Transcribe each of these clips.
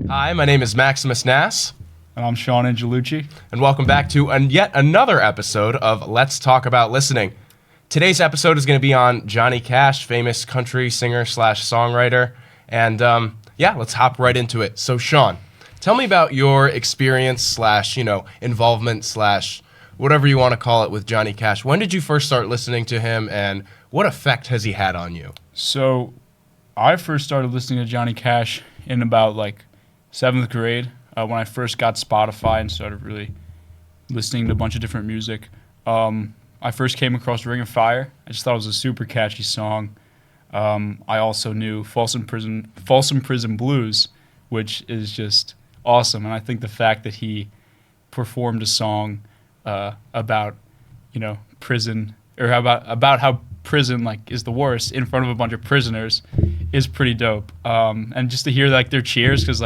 Hi, my name is Maximus Nass, And I'm Sean Angelucci. and welcome back to yet another episode of Let's Talk About Listening. Today's episode is going to be on Johnny Cash, famous country singer slash songwriter, and let's hop right into it. So, Sean, tell me about your experience slash involvement slash whatever you want to call it with Johnny Cash. When did you first start listening to him, and what effect has he had on you? So I first started listening to Johnny Cash in about like 7th grade when I first got Spotify and started really listening to a bunch of different music. I first came across Ring of Fire. I just thought it was a super catchy song. I also knew Folsom Prison Blues, which is just awesome. And I think the fact that he performed a song about prison, or about how prison is the worst in front of a bunch of prisoners is pretty dope. And just to hear their cheers, because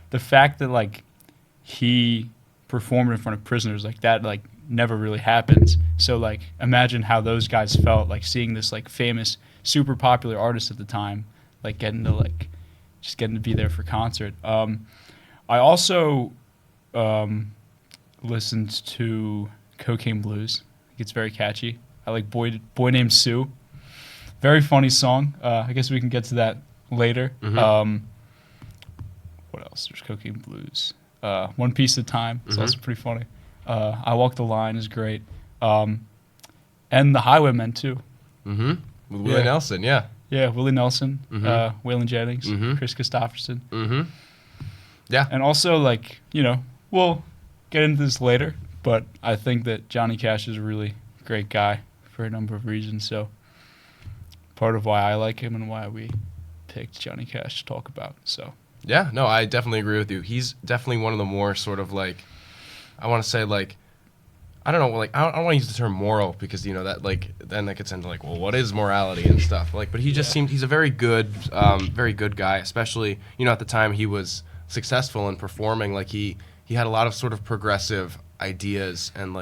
the fact that he performed in front of prisoners like that never really happens. So imagine how those guys felt seeing this famous, super popular artist at the time getting to be there for concert. I also listened to Cocaine Blues. It's very catchy. I like Boy Named Sue. Very funny song. I guess we can get to that later. Mm-hmm. What else? There's Cocaine Blues. One Piece at a Time. It's also pretty funny. I Walk the Line is great. And The Highwaymen too. Mm-hmm. With Willie Nelson, yeah. Yeah, Willie Nelson, Waylon Jennings, Chris Christopherson. Mm-hmm. Yeah. And also we'll get into this later, but I think that Johnny Cash is a really great guy for a number of reasons. So part of why I like him and why we picked Johnny Cash to talk about. So yeah, no, I definitely agree with you. He's definitely one of the more sort of I want to say I don't know, I don't want to use the term moral because that then that gets into well, what is morality and stuff but he just seemed he's a very good guy, especially at the time he was successful in performing. He had a lot of sort of progressive ideas and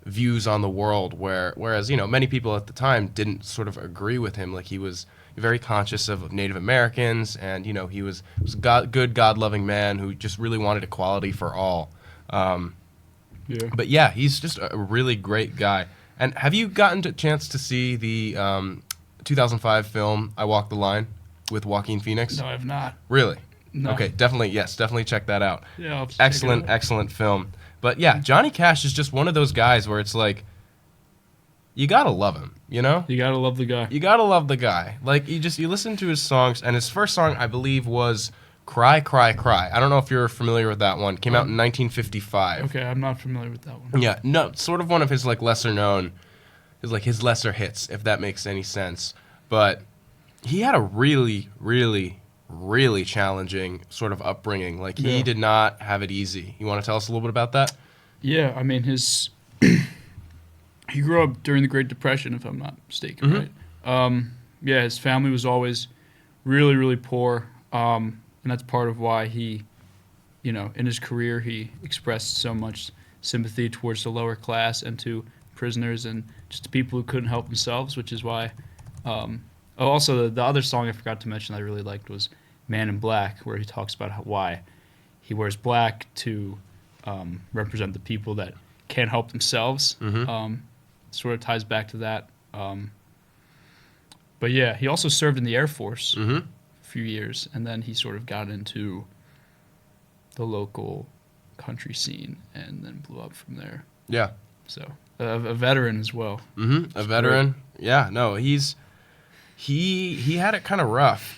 views on the world, whereas many people at the time didn't sort of agree with him. He was very conscious of Native Americans, and he was good, God-loving man who just really wanted equality for all. But yeah, he's just a really great guy. And have you gotten a chance to see the 2005 film I Walk the Line with Joaquin Phoenix? no, I have not. Really? No. Okay, definitely check that out. Yeah, I'll have to check it out. Excellent film. But yeah, Johnny Cash is just one of those guys where it's you gotta love him, You gotta love the guy. You gotta love the guy. You listen to his songs, and his first song, I believe, was Cry, Cry, Cry. I don't know if you're familiar with that one. Came out in 1955. Okay, I'm not familiar with that one. Yeah, no, sort of one of his lesser known, his lesser hits, if that makes any sense. But he had a really, really, really challenging sort of upbringing. He did not have it easy. You want to tell us a little bit about that? Yeah, I mean he grew up during the Great Depression, if I'm not mistaken, right? Yeah, his family was always really, really poor, and that's part of why he, in his career, he expressed so much sympathy towards the lower class and to prisoners and just to people who couldn't help themselves, which is why. Also, the other song I forgot to mention I really liked was Man in Black, where he talks about why he wears black to represent the people that can't help themselves. Sort of ties back to that. But yeah, he also served in the Air Force for a few years, and then he sort of got into the local country scene and then blew up from there. Yeah. So a veteran as well. A veteran. Great. Yeah, no, he had it kind of rough.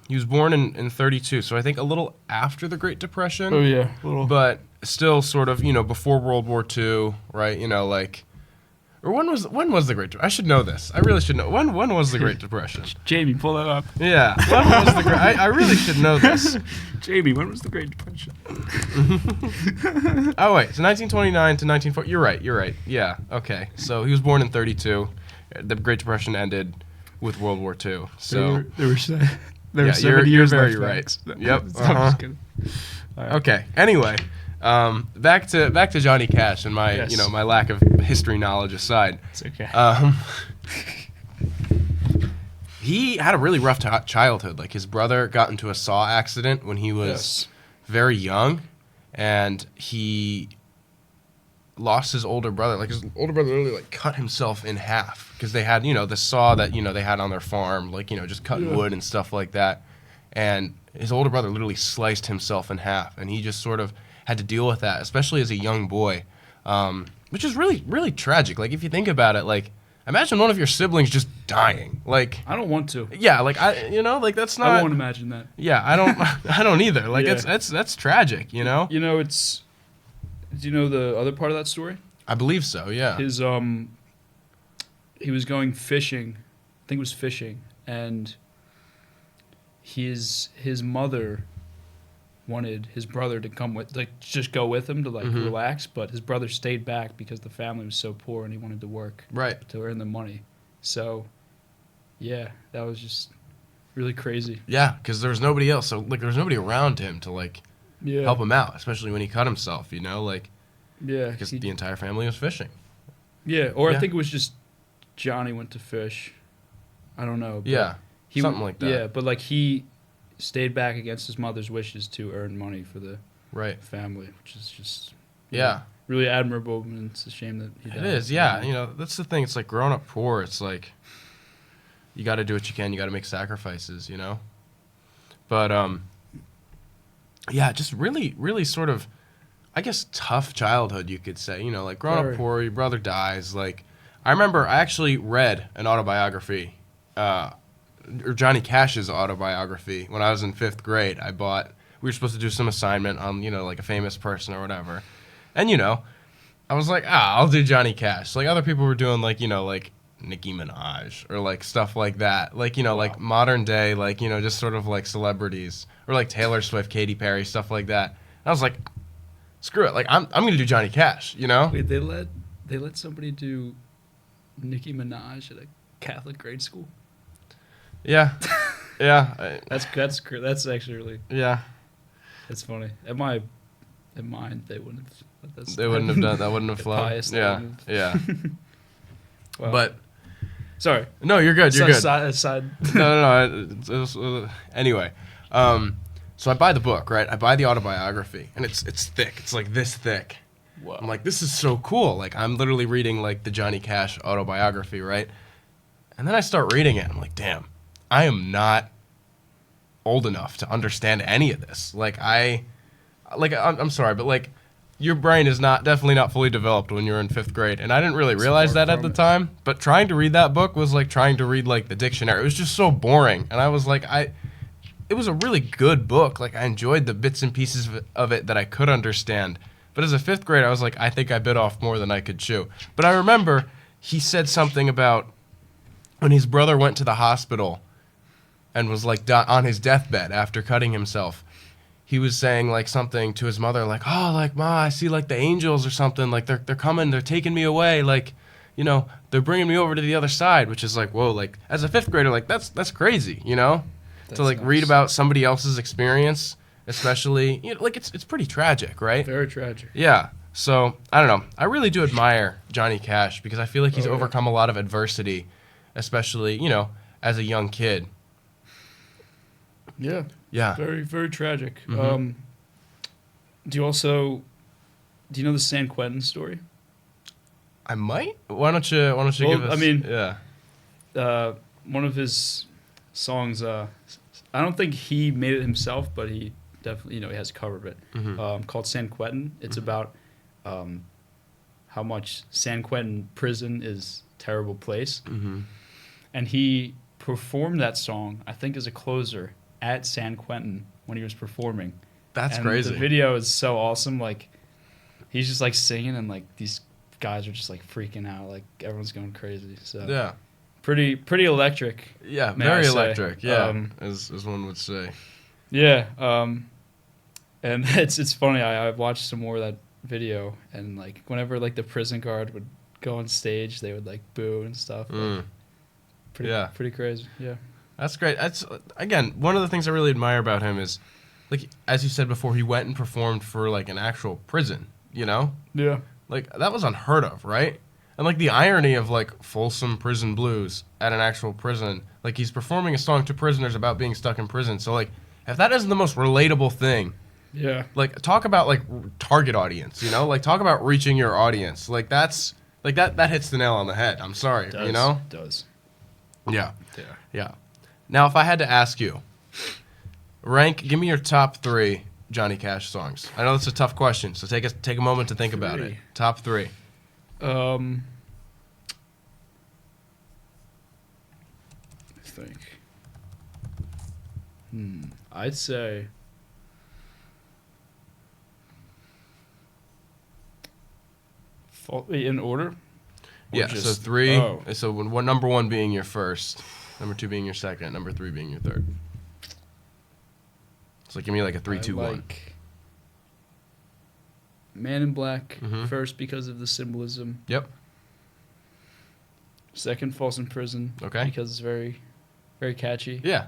He was born in 1932, so I think a little after the Great Depression. Oh yeah, a little. But still sort of, before World War II, right? Or when was the Great Depression? I should know this. I really should know. When was the Great Depression? Jamie, pull that up. Yeah. When was the Great? I really should know this. Jamie, when was the Great Depression? Oh wait, so 1929 to 1940. You're right. Yeah. Okay. So he was born in 1932. The Great Depression ended with World War II. So there were 70 years you're very left. right. Yep. I'm just kidding. All right. Okay. Anyway. Back to Johnny Cash and my my lack of history knowledge aside. It's okay. he had a really rough childhood. Like his brother got into a saw accident when he was very young, and he lost his older brother. Like his older brother literally like cut himself in half because they had, the saw that, they had on their farm, like, just cutting wood and stuff like that. And his older brother literally sliced himself in half, and he just sort of had to deal with that, especially as a young boy, which is really, really tragic. Like if you think about it, like imagine one of your siblings just dying. Like I don't want to. yeah, like like that's not. I won't imagine that. Yeah, I don't. I don't either. Like Yeah. that's tragic. It's. Do you know the other part of that story? I believe so. Yeah. His he was going fishing. I think it was fishing, and his mother wanted his brother to come with, like, just go with him to like relax, but his brother stayed back because the family was so poor and he wanted to work Right. to earn the money. So, yeah, that was just really crazy. Yeah, because there was nobody else. So like there was nobody around him to like Yeah, help him out, especially when he cut himself. Like yeah, because the entire family was fishing. yeah. Or Yeah. I think it was just Johnny went to fish. I don't know. but Yeah. he, something like that. Yeah, but like he stayed back against his mother's wishes to earn money for the Right. family, which is just Yeah. really admirable, and it's a shame that he died. It is. Yeah. That's the thing. It's like growing up poor. It's like you got to do what you can. You got to make sacrifices. But yeah, just really, really sort of, I guess, tough childhood, you could say. Like growing Very. up poor, your brother dies. Like, I remember I actually read an autobiography, or Johnny Cash's autobiography when I was in 5th grade. We were supposed to do some assignment on, like a famous person or whatever. And, I was like, I'll do Johnny Cash. Like other people were doing like, like Nicki Minaj or like stuff like that. Like, like modern day, like, just sort of like celebrities or like Taylor Swift, Katy Perry, stuff like that. And I was like, screw it. Like I'm going to do Johnny Cash, Wait, they let somebody do Nicki Minaj at a Catholic grade school? Yeah. Yeah. That's actually really, Yeah. that's funny. At mine, they wouldn't have let that. They wouldn't have done that. Wouldn't have flown. Pious, they Yeah. wouldn't Yeah. Well, But sorry. no, you're good. You're good. Side. No. Anyway, so I buy the book, right? I buy the autobiography, and it's thick. It's like this thick. Wow. I'm like, this is so cool. Like, I'm literally reading like the Johnny Cash autobiography, right? And then I start reading it. I'm like, damn, I am not old enough to understand any of this. I'm sorry, but like, your brain is definitely not fully developed when you're in 5th grade, and I didn't really realize far that at from the it. time. But trying to read that book was like trying to read like the dictionary. It was just so boring, and I was like, it was a really good book. Like I enjoyed the bits and pieces of it that I could understand. But as a 5th grader, I was like, I think I bit off more than I could chew. But I remember he said something about when his brother went to the hospital and was like on his deathbed after cutting himself. He was saying like something to his mother, like, "Oh, like Ma, I see like the angels or something. Like they're coming, they're taking me away. Like, they're bringing me over to the other side." Which is like, whoa, like as a 5th grader, like that's crazy, to That's like nuts. read about somebody else's experience, especially like it's pretty tragic, right? Very tragic. Yeah. So I don't know. I really do admire Johnny Cash because I feel like he's Oh, yeah. overcome a lot of adversity, especially as a young kid. Yeah. Yeah. Very, very tragic. Mhm. Do you know the San Quentin story? I might. Why don't you Well, give us? I mean- yeah. One of his songs, I don't think he made it himself, but he definitely, he has a cover of it, Mhm. called San Quentin. It's about how much San Quentin prison is a terrible place. Mm-hmm. And he performed that song, I think, as a closer at San Quentin when he was performing. That's And crazy. The video is so awesome. Like, he's just like singing, and like these guys are just like freaking out. Like everyone's going crazy. So Yeah. pretty electric. Yeah. May I Very say. electric. Yeah. Um, as one would say. Yeah. And it's funny. I watched some more of that video, and like whenever like the prison guard would go on stage, they would like boo and stuff. Mm. Pretty Yeah. crazy. Yeah. That's great. That's again one of the things I really admire about him is, like as you said before, he went and performed for like an actual prison. Yeah. Like that was unheard of, right? And like the irony of like Folsom Prison Blues at an actual prison, like he's performing a song to prisoners about being stuck in prison. So like, if that isn't the most relatable thing, Yeah. like talk about like target audience, you know, like talk about reaching your audience. Like that's like that hits the nail on the head. I'm sorry, you know. Does. Yeah, Yeah. yeah. Now, if I had to ask you, give me your top 3 Johnny Cash songs. I know that's a tough question, so take a moment to think about it. 3. Top 3. I think. I'd say. In order? Or Yeah, so just- 3. oh. So one, number 1 being your first, number 2 being your second, number 3 being your third. So give me like a 3, 2, 1. Like Man in Black Mhm. first because of the symbolism. Yep. Second, Falls in Prison. Okay. Because it's very, very catchy. Yeah.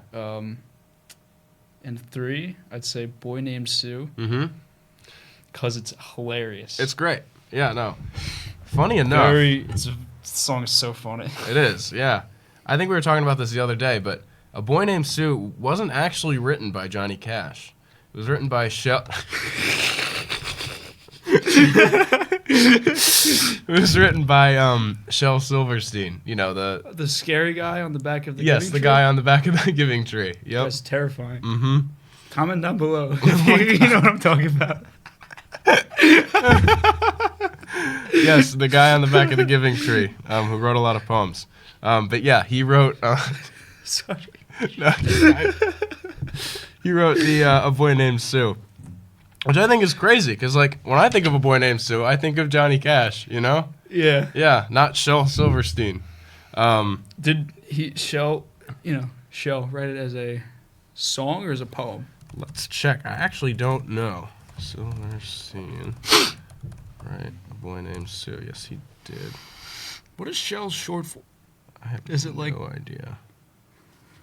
And 3, I'd say Boy Named Sue Mm-hmm. because it's hilarious. It's great. Yeah. No. Funny enough. the song is so funny. It is, yeah. I think we were talking about this the other day, but A Boy Named Sue wasn't actually written by Johnny Cash. It was written by Shel. It was written by Shel Silverstein. You know The scary guy on the back of the yes, Giving the Tree? guy on the back of the Giving Tree. Yep. That's terrifying. Mm-hmm. Comment down below if you know what I'm talking about. Yes, the guy on the back of the Giving Tree, who wrote a lot of poems. But yeah, he wrote. Sorry. No, he wrote the A Boy Named Sue, which I think is crazy because like when I think of A Boy Named Sue, I think of Johnny Cash. You know? Yeah. Yeah, not Shel Silverstein. Did Shell write it as a song or as a poem? Let's check. I actually don't know. Silverstein. Right, A Boy Named Sue. Yes, he did. What is Shell short for? I have Is it like- no idea.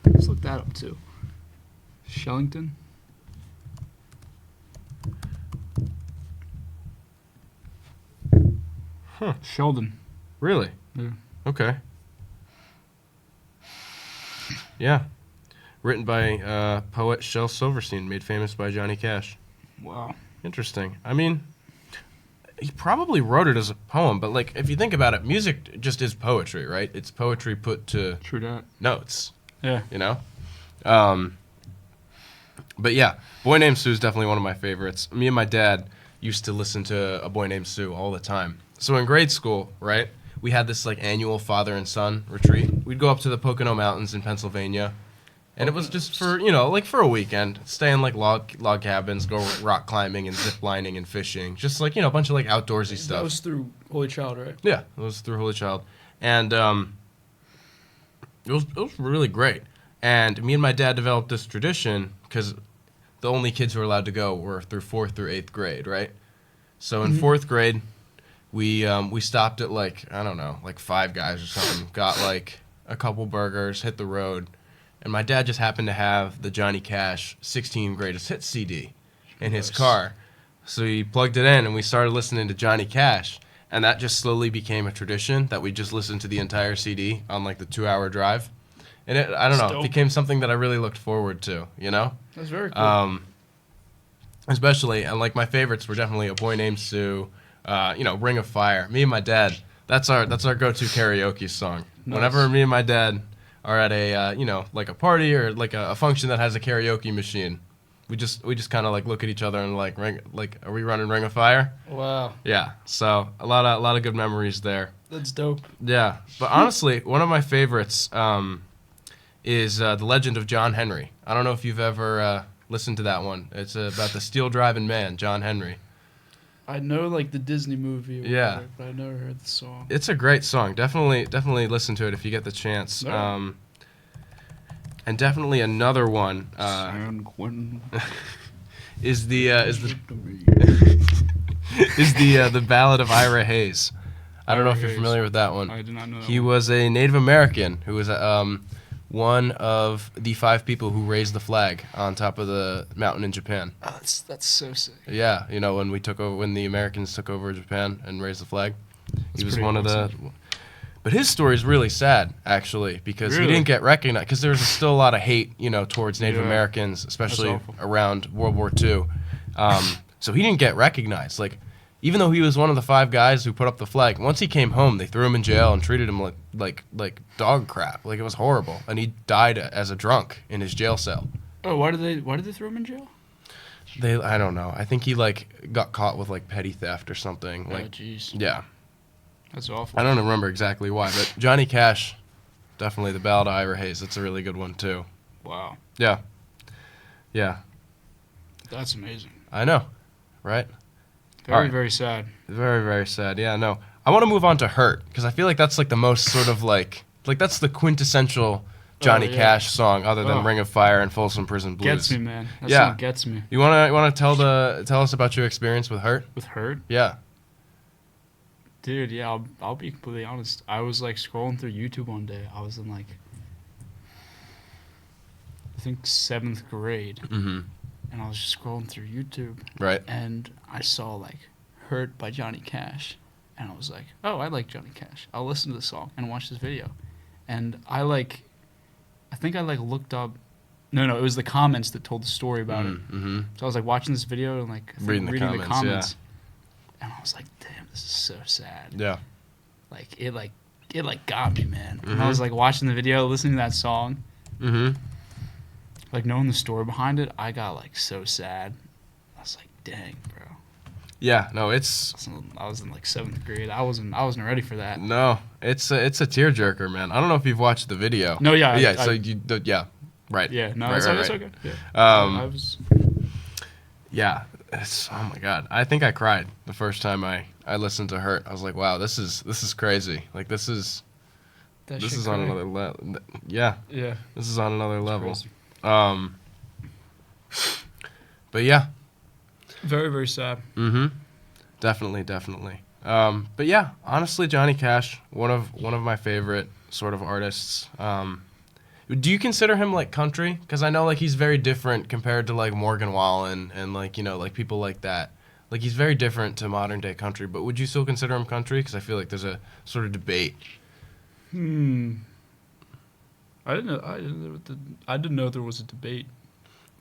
Let's look that up too. Shellington? Huh. Sheldon. Really? Yeah. Okay. Yeah. Written by poet Shel Silverstein, made famous by Johnny Cash. Wow. Interesting. I mean, he probably wrote it as a poem, but like if you think about it, music just is poetry, right? It's poetry put to True that. notes, Yeah. you know? But yeah, Boy Named Sue is definitely one of my favorites. Me and my dad used to listen to A Boy Named Sue all the time. So in grade school, right, we had this like annual father and son retreat. We'd go up to the Pocono Mountains in Pennsylvania. And it was just for, like for a weekend. Stay in like log cabins, go rock climbing and zip lining and fishing. Just like, a bunch of like outdoorsy stuff. That was through Holy Child, right? Yeah, it was through Holy Child. And it was really great. And me and my dad developed this tradition because the only kids who were allowed to go were through 4th through 8th grade, right? So in 4th grade, we stopped at like, I don't know, like Five Guys or something. Got like a couple burgers, hit the road. And my dad just happened to have the Johnny Cash 16 Greatest Hits CD in his Nice. car. So he plugged it in and we started listening to Johnny Cash. And that just slowly became a tradition that we just listened to the entire CD on like the 2-hour drive. And I don't know, Dope. it became something that I really looked forward to, That's very cool. Especially, and like my favorites were definitely A Boy Named Sue, Ring of Fire. Me and my dad, that's our go-to karaoke song. Nice. Whenever me and my dad are at a like a party or like a function that has a karaoke machine, we just kind of like look at each other and like are we running Ring of Fire? Wow. Yeah. So a lot of good memories there. That's dope. Yeah, but honestly, one of my favorites is The Legend of John Henry. I don't know if you've ever listened to that one. It's about the steel driving man, John Henry. I know like the Disney movie or Yeah. whatever, but I never heard the song. It's a great song. Definitely listen to it if you get the chance. Yeah. And definitely another one San Quentin. is the the Ballad of Ira Hayes. I don't know Ira if you're Hayes. familiar with that one. I did not know that He one. was a Native American who was one of the 5 people who raised the flag on top of the mountain in Japan. Oh, that's so sick. Yeah, when the Americans took over Japan and raised the flag. He was pretty one of the. awesome. But his story is really sad, actually, because he Really? didn't get recognized. Because there was still a lot of hate, towards Native Yeah. Americans, especially awful. around World War II. So he didn't get recognized. Like, even though he was one of the 5 guys who put up the flag, once he came home, they threw him in jail and treated him like dog crap. Like, it was horrible, and he died as a drunk in his jail cell. Oh, why did they throw him in jail? I don't know. I think he got caught with petty theft or something. Oh, jeez. Yeah. That's awful. I don't remember exactly why, but Johnny Cash, definitely the Ballad of Ira Hayes. That's a really good one too. Wow. Yeah. Yeah. That's amazing. I know. Right? Very, Alright. very sad. Very, very sad. Yeah, no. I want to move on to Hurt because I feel like that's the most sort of that's the quintessential Johnny yeah. Cash song other than Oh. Ring of Fire and Folsom Prison Blues. Gets me, man. That Yeah. song gets me. You want to tell us about your experience with Hurt? With Hurt? Yeah. Dude, yeah, I'll be completely honest. I was scrolling through YouTube one day. I was in I think 7th grade, Mhm. and I was just scrolling through YouTube, Right. and I saw "Hurt" by Johnny Cash, and I was like, oh, I like Johnny Cash. I'll listen to the song and watch this video, and I think I looked up. No, it was the comments that told the story about it. Mm-hmm. So I was watching this video and I think Reading the comments, and I was like, damn, this is so sad. Yeah. It got me, man. And I Mhm. was watching the video, listening to that song, Mm-hmm. knowing the story behind it, I got so sad. I was like, dang, bro. Yeah. No, it's I was in 7th grade. I wasn't ready for that. No, it's a tearjerker, man. I don't know if you've watched the video. No, yeah, Yeah. I- Yeah. Right. Yeah, no, Right, it's, right, it's right. okay. Yeah. Um, I was. Yeah. Oh my god. I think I cried the first time I listened to Hurt. I was like, wow, this is crazy. This is That this shit is on crazy. another level. Yeah. Yeah. This is on another level. Crazy. But yeah. Very, very sad. Mm-hmm. Definitely. But yeah, honestly, Johnny Cash, one of my favorite sort of artists. Do you consider him country? Because I know he's very different compared to Morgan Wallen and people like that. He's very different to modern day country. But would you still consider him country? Because I feel like there's a sort of debate. I didn't know. I didn't know there was a debate.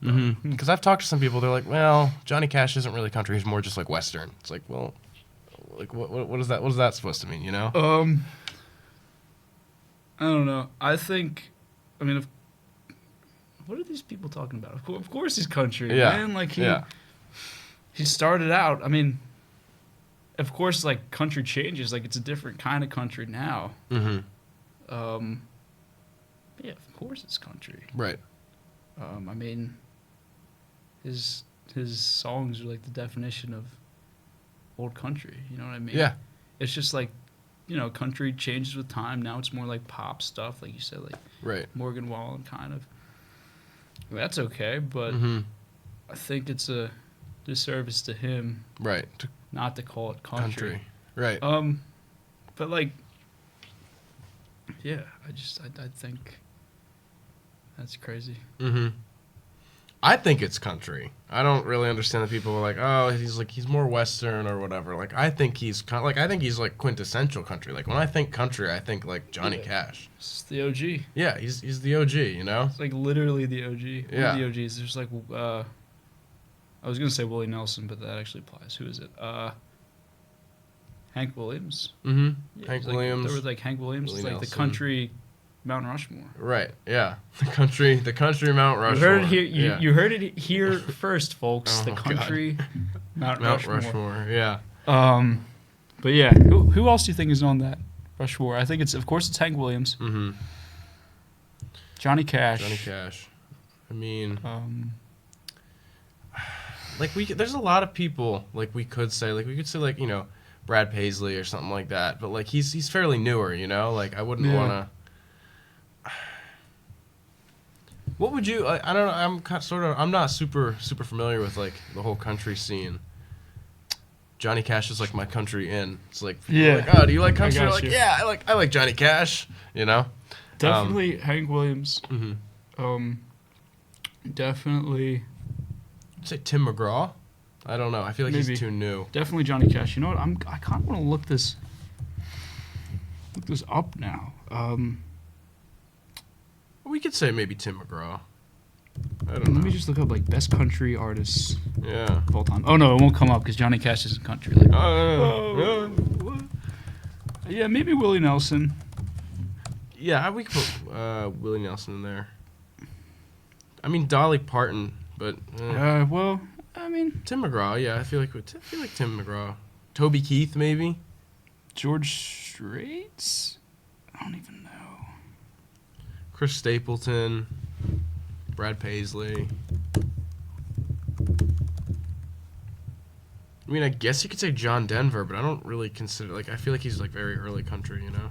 Because I've talked to some people, they're like, well, Johnny Cash isn't really country. He's more just Western. It's well, what is that? What is that supposed to mean? You know? I don't know. What are these people talking about? Of course he's country, Yeah. man. Yeah. He started out. Of course, country changes. It's a different kind of country now. Mm-hmm. Yeah, of course it's country. Right. His songs are the definition of old country. You know what I mean? Yeah. It's just country changes with time. Now it's more pop stuff, like you said, Right. Morgan Wallen kind of. That's okay, but Mm-hmm. I think it's a disservice to him Right. not to call it country. Right. But yeah, I think that's crazy. Mm-hmm. I think it's country. I don't really understand the people who are like, oh, he's more Western or whatever. I think he's I think he's quintessential country. When I think country, I think Johnny Yeah. Cash. It's the OG. Yeah, he's the OG. You know. It's literally the OG. One Yeah. of the OGs. There's I was gonna say Willie Nelson, but that actually applies. Who is it? Hank Williams. Mm-hmm. Yeah, Hank it's Williams. There was Hank Williams. Willie It's the Nelson. country Mount Rushmore. Right. Yeah. The country Mount Rushmore. You heard it here. Yeah. You heard it here first, folks. Oh, the God. country Mount Rushmore. Yeah. But yeah, who else do you think is on that Rushmore? I think of course it's Hank Williams, Mm-hmm. Johnny Cash. Johnny Cash. I mean, Um, there's a lot of people we could say Brad Paisley or something like that, but he's fairly newer, you know. I wouldn't Yeah. want to. What would you? I don't know. I'm not super familiar with the whole country scene. Johnny Cash is my country in. It's people are Yeah. oh, do you like country? got Like, you. yeah, I like Johnny Cash. You know. definitely Hank Williams. Mm-hmm. Definitely, Say Tim McGraw. I don't know. I feel like Maybe. he's too new. definitely Johnny Cash. You know what? I kind of want to look this look this up now. We could say maybe Tim McGraw. I don't Let know. me just look up like best country artists Yeah. of all time. Oh no, it won't come up because Johnny Cash isn't country. Like, yeah, maybe Willie Nelson. Yeah, we could put Willie Nelson in there. I mean Dolly Parton, but Well, I mean Tim McGraw. Yeah, I feel like Tim McGraw. Toby Keith maybe. George Strait. I don't even know. Chris Stapleton. Brad Paisley. I mean, I guess you could say John Denver, but I don't really consider like I feel like he's like very early country, you know.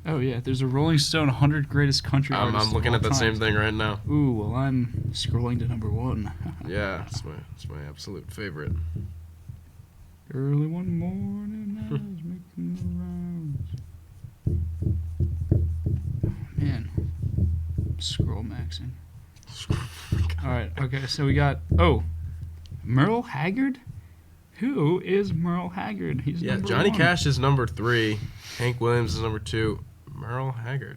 Oh yeah, there's a Rolling Stone 100 greatest country artists. I'm looking of at all that same time. thing right now. Ooh, well I'm scrolling to number 1. Yeah, it's my absolute favorite. Early one morning, I was making the rounds. Man, scroll maxing. All right, okay, so we got Merle Haggard. Who is Merle Haggard? He's Yeah, number Johnny 1. Cash is number 3. Hank Williams is number 2. Merle Haggard.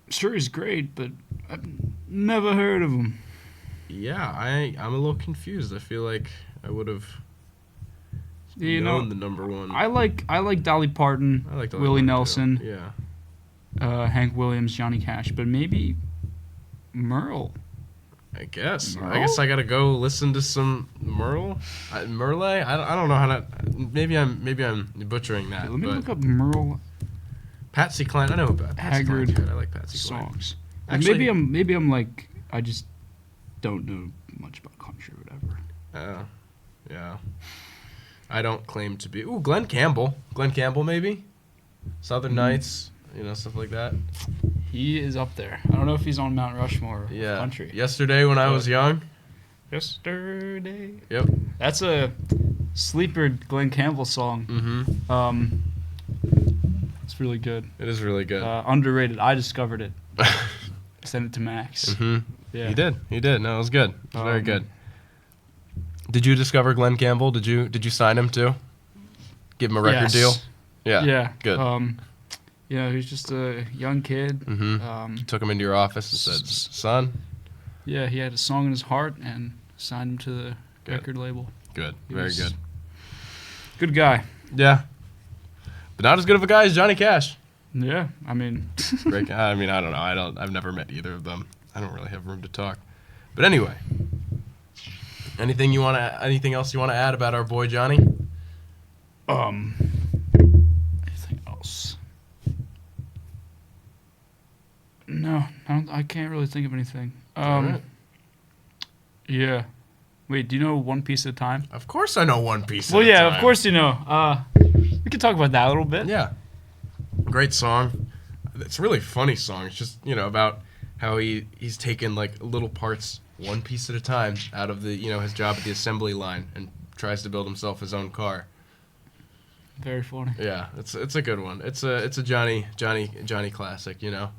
Sure, he's great, but I've never heard of him. Yeah, I'm a little confused. I feel like I would have You known know, the number 1. I like Dolly Parton, I like Dolly Willie Parton, too. Nelson, Yeah. Hank Williams, Johnny Cash, but maybe Merle. I guess. Merle? I guess I gotta go listen to some Merle. Merle. I don't know how to. Maybe I'm butchering that. Let me but look up Merle Patsy Cline. I know about Patsy Cline's Haggard good. I like Patsy Cline. songs. Actually, maybe I'm like I just don't know much about country or whatever. Yeah. I don't claim to be. Ooh, Glenn Campbell. Glenn Campbell, maybe. Southern Nights. You know, stuff like that. He is up there. I don't know if he's on Mount Rushmore of Yeah. country. Yesterday when I was young. Yesterday. Yep. That's a sleeper Glenn Campbell song. Mm-hmm. It's really good. It is really good. Underrated. I discovered it. Send it to Max. Mm-hmm. Yeah. He did. No, it was good. It was very Um, good. Did you discover Glenn Campbell? Did you sign him too? Give him a record Yes. deal? Yeah. Yeah. Good. He's just a young kid. Mm-hmm. Took him into your office and said, "Son." Yeah, he had a song in his heart and signed him to the Good. record label. Good. He Very was good. Good guy. Yeah. But not as good of a guy as Johnny Cash. Yeah, I mean, Great guy. I mean, I don't know. I've never met either of them. I don't really have room to talk. But anyway. Anything else you want to add about our boy Johnny? anything else? No, I can't really think of anything. All right. Yeah. Wait, do you know One Piece at a Time? Of course I know One Piece. Well, at a yeah, time. of course you know. We could talk about that a little bit. Yeah. Great song. It's a really funny song. It's just, about how he's taken like little parts one piece at a time out of the, his job at the assembly line and tries to build himself his own car. Very funny. Yeah, it's a good one. It's a Johnny classic, Yeah.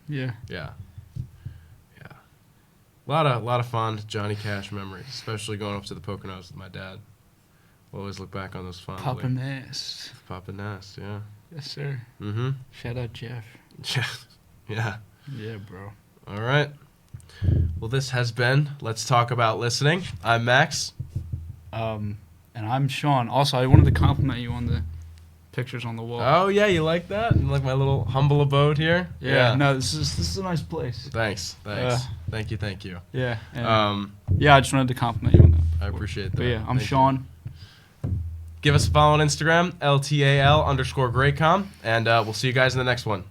Yeah. Yeah. A lot of fond Johnny Cash memories, especially going up to the Poconos with my dad. We'll always look back on those fondly. Papa Nast. Papa Nast, yeah. Yes, sir. Mm-hmm. Shout out Jeff. Yeah. Yeah, bro. All right. Well, this has been Let's Talk About Listening. I'm Max. And I'm Sean. Also, I wanted to compliment you on the pictures on the wall. Oh, yeah, you like that? And like my little humble abode here? Yeah. No, this is a nice place. Thank you. Yeah. Yeah. I just wanted to compliment you on that. I appreciate that. But yeah, I'm Thank you. Sean. Give us a follow on Instagram, LTAL_Graycom, and we'll see you guys in the next one.